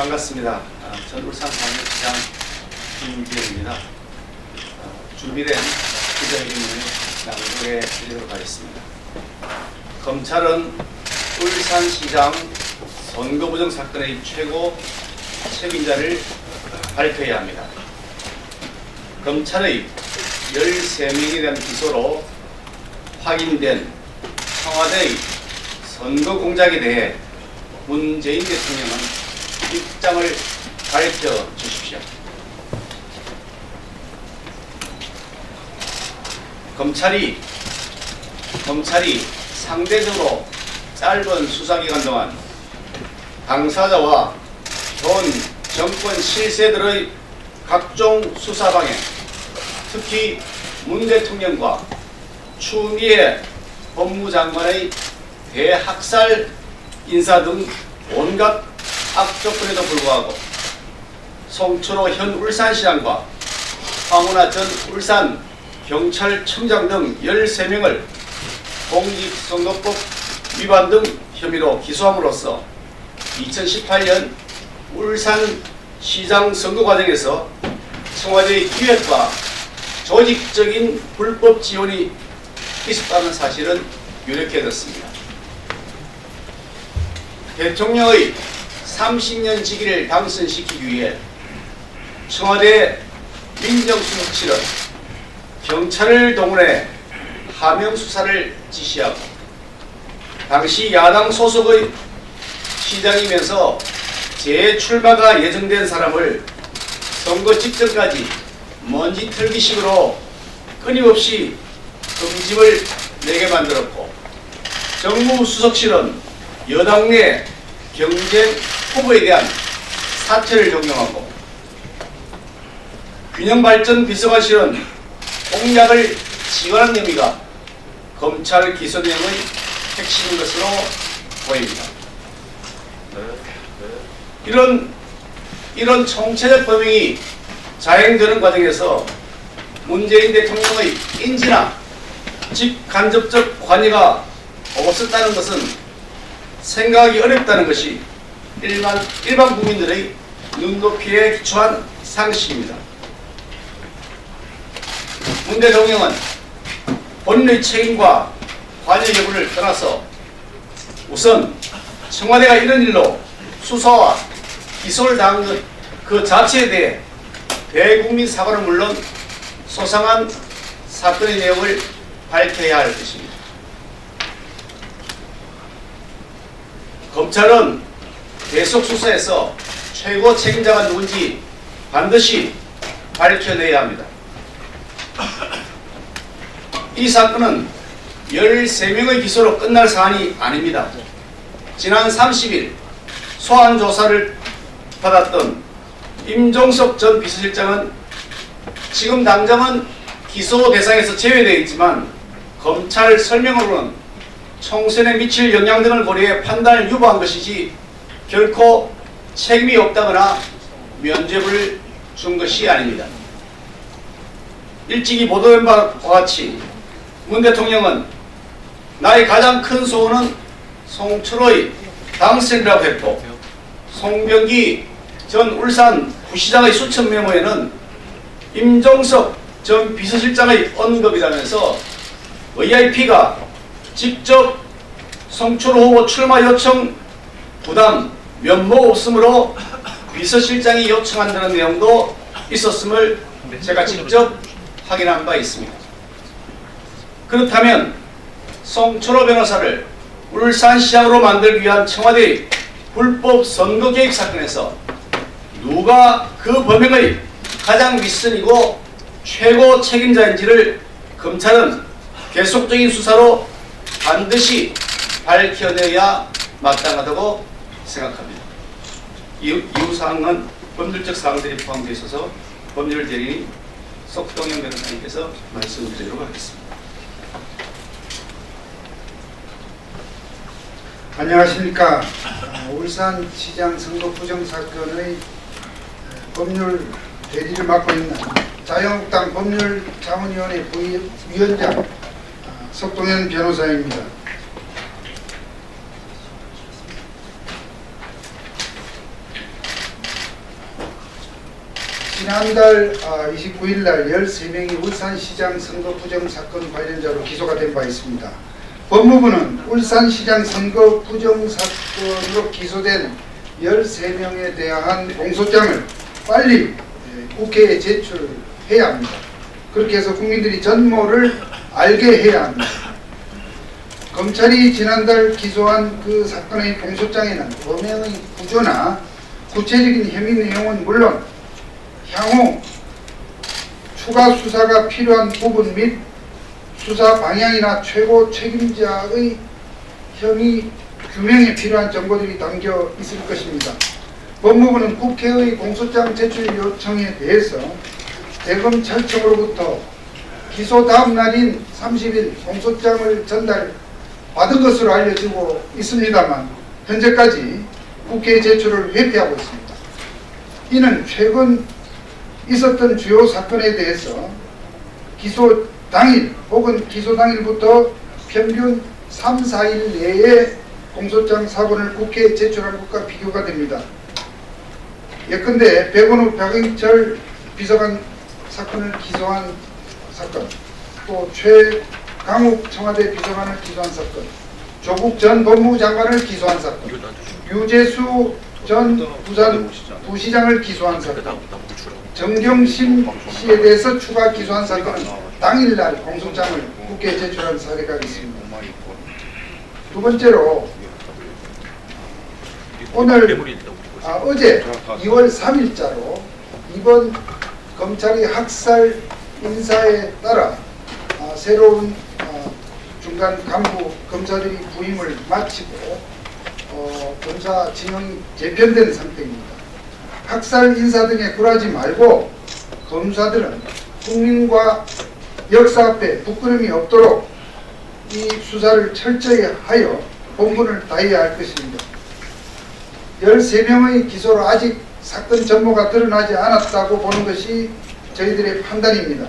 반갑습니다. 전 울산광역시장 김기현입니다. 준비된 기자회견문을 낭독해 드리도록 하겠습니다. 검찰은 울산시장 선거부정 사건의 최고 책임자를 밝혀야 합니다. 검찰의 13명에 대한 기소로 확인된 청와대의 선거 공작에 대해 문재인 대통령은 입장을 밝혀주십시오. 검찰이 상대적으로 짧은 수사기간 동안 당사자와 전 정권 실세들의 각종 수사 방해, 특히 문 대통령과 추미애 법무장관의 대학살 인사 등 온갖 악조건에도 불구하고 송철호 현 울산시장과 황운하 전 울산경찰청장 등 13명을 공직선거법 위반 등 혐의로 기소함으로써 2018년 울산시장 선거 과정에서 청와대의 기획과 조직적인 불법 지원이 있었다는 사실은 유력해졌습니다. 대통령의 30년 직위를 당선시키기 위해 청와대 민정수석실은 경찰을 동원해 하명 수사를 지시하고 당시 야당 소속의 시장이면서 재출마가 예정된 사람을 선거 직전까지 먼지 털기식으로 끊임없이 금집을 내게 만들었고, 정무수석실은 여당 내 경쟁 후보에 대한 사퇴를 종용하고, 균형발전 비서관실은 공약을 지원한 혐의가 검찰 기소 내용의 핵심인 것으로 보입니다. 이런 총체적 범행이 자행되는 과정에서 문재인 대통령의 인지나 직간접적 관여가 없었다는 것은 생각하기 어렵다는 것이 일반 국민들의 눈높이에 기초한 상식입니다. 문 대통령은 본인의 책임과 관여 여부를 떠나서 우선 청와대가 이런 일로 수사와 기소를 당한 것 그 자체에 대해 대국민 사과는 물론 소상한 사건의 내용을 밝혀야 할 것입니다. 검찰은 계속 수사에서 최고 책임자가 누군지 반드시 밝혀내야 합니다. 이 사건은 13명의 기소로 끝날 사안이 아닙니다. 지난 30일 소환 조사를 받았던 임종석 전 비서실장은 지금 당장은 기소 대상에서 제외되어 있지만 검찰 설명으로는 총선에 미칠 영향 등을 고려해 판단을 유보한 것이지 결코 책임이 없다거나 면죄부를 준 것이 아닙니다. 일찍이 보도된 바와 같이 문 대통령은 나의 가장 큰 소원은 송철호의 당선이라고 했고, 송병기 전 울산 부시장의 수천 메모에는 임종석 전 비서실장의 언급이라면서 VIP가 직접 송철호 후보 출마 요청 부담 면목 없으므로 비서실장이 요청한다는 내용도 있었음을 제가 직접 확인한 바 있습니다. 그렇다면 송철호 변호사를 울산시장으로 만들기 위한 청와대의 불법 선거 개입 사건에서 누가 그 범행의 가장 윗선이고 최고 책임자인지를 검찰은 계속적인 수사로 반드시 밝혀내야 마땅하다고 생각합니다. 이후 사항은 법률적 사항들이 포함되어 있어서 법률 대리인 석동현 변호사님께서 말씀드리도록 하겠습니다. 안녕하십니까. 울산시장 선거 부정 사건의 법률 대리를 맡고 있는 자유한국당 법률자문위원회 부위원장 석동현 변호사입니다. 지난달 29일 날 13명이 울산시장 선거 부정 사건 관련자로 기소가 된 바 있습니다. 법무부는 울산시장 선거 부정 사건으로 기소된 13명에 대한 공소장을 빨리 국회에 제출해야 합니다. 그렇게 해서 국민들이 전모를 알게 해야 합니다. 검찰이 지난달 기소한 그 사건의 공소장에는 범행의 구조나 구체적인 혐의 내용은 물론 향후 추가 수사가 필요한 부분 및 수사 방향이나 최고 책임자의 혐의 규명에 필요한 정보들이 담겨 있을 것입니다. 법무부는 국회의 공소장 제출 요청에 대해서 대검찰청으로부터 기소 다음 날인 30일 공소장을 전달받은 것으로 알려지고 있습니다만 현재까지 국회 제출을 회피하고 있습니다. 이는 최근 있었던 주요 사건에 대해서 기소 당일 혹은 기소 당일부터 평균 3, 4일 내에 공소장 사본을 국회에 제출한 것과 비교가 됩니다. 예컨대 백원우 박영철 비서관 사건을 기소한 사건, 또 최강욱 청와대 비서관을 기소한 사건, 조국 전 법무부 장관을 기소한 사건, 유재수 전 부산 부시장을 기소한 사건, 정경심 씨에 대해서 추가 기소한 사건은 당일날 공소장을 국회에 제출한 사례가 있습니다. 두 번째로 어제 2월 3일자로 이번 검찰의 학살 인사에 따라 새로운 중간 간부 검사들이 부임을 마치고 검사 진영이 재편된 상태입니다. 학살 인사 등에 굴하지 말고 검사들은 국민과 역사 앞에 부끄럼이 없도록 이 수사를 철저히 하여 본분을 다해야 할 것입니다. 13명의 기소로 아직 사건 전모가 드러나지 않았다고 보는 것이 저희들의 판단입니다.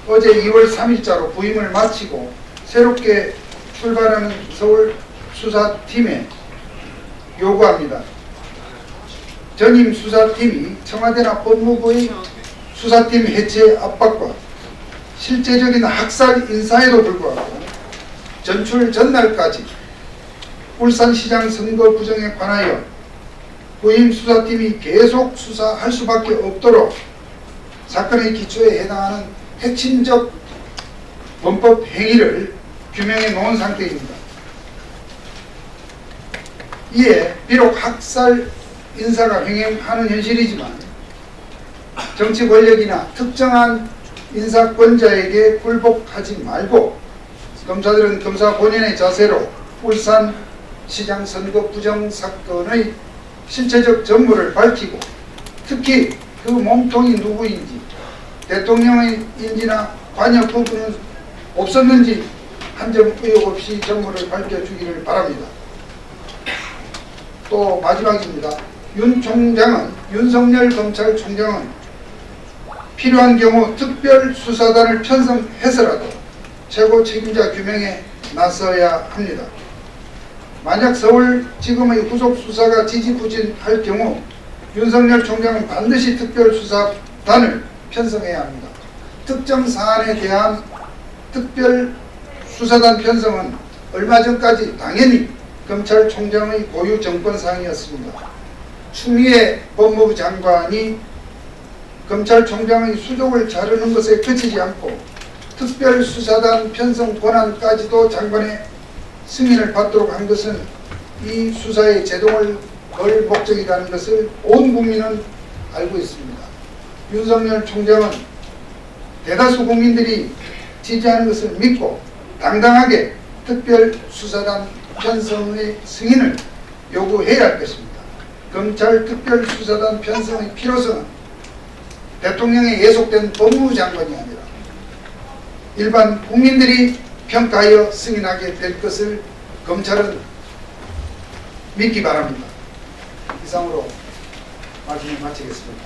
어제 2월 3일자로 부임을 마치고 새롭게 출발하는 서울 수사팀에 요구합니다. 전임 수사팀이 청와대나 법무부의 수사팀 해체 압박과 실제적인 학살 인사에도 불구하고 전출 전날까지 울산시장 선거 부정에 관하여 부임 수사팀이 계속 수사할 수밖에 없도록 사건의 기초에 해당하는 핵심적 범법 행위를 규명해 놓은 상태입니다. 이에 비록 학살 인사가 횡행하는 현실이지만 정치 권력이나 특정한 인사권자에게 굴복하지 말고 검사들은 검사 본연의 자세로 울산시장 선거 부정 사건의 실체적 전모를 밝히고 특히 그 몸통이 누구인지 대통령의 인지나 관여 부분은 없었는지 한 점 의혹 없이 전모를 밝혀주기를 바랍니다. 또 마지막입니다. 윤석열 검찰총장은 필요한 경우 특별수사단을 편성해서라도 최고 책임자 규명에 나서야 합니다. 만약 서울지검의 후속수사가 지지부진할 경우 윤석열 총장은 반드시 특별수사단을 편성해야 합니다. 특정 사안에 대한 특별수사단 편성은 얼마 전까지 당연히 검찰총장의 고유 정권사항이었습니다. 추미애 법무부 장관이 검찰총장의 수족을 자르는 것에 그치지 않고 특별수사단 편성 권한까지도 장관의 승인을 받도록 한 것은 이 수사에 제동을 걸 목적이라는 것을 온 국민은 알고 있습니다. 윤석열 총장은 대다수 국민들이 지지하는 것을 믿고 당당하게 특별수사단 편성의 승인을 요구해야 할 것입니다. 검찰 특별수사단 편성의 필요성은 대통령에 예속된 법무부 장관이 아니라 일반 국민들이 평가하여 승인하게 될 것을 검찰은 믿기 바랍니다. 이상으로 말씀을 마치겠습니다.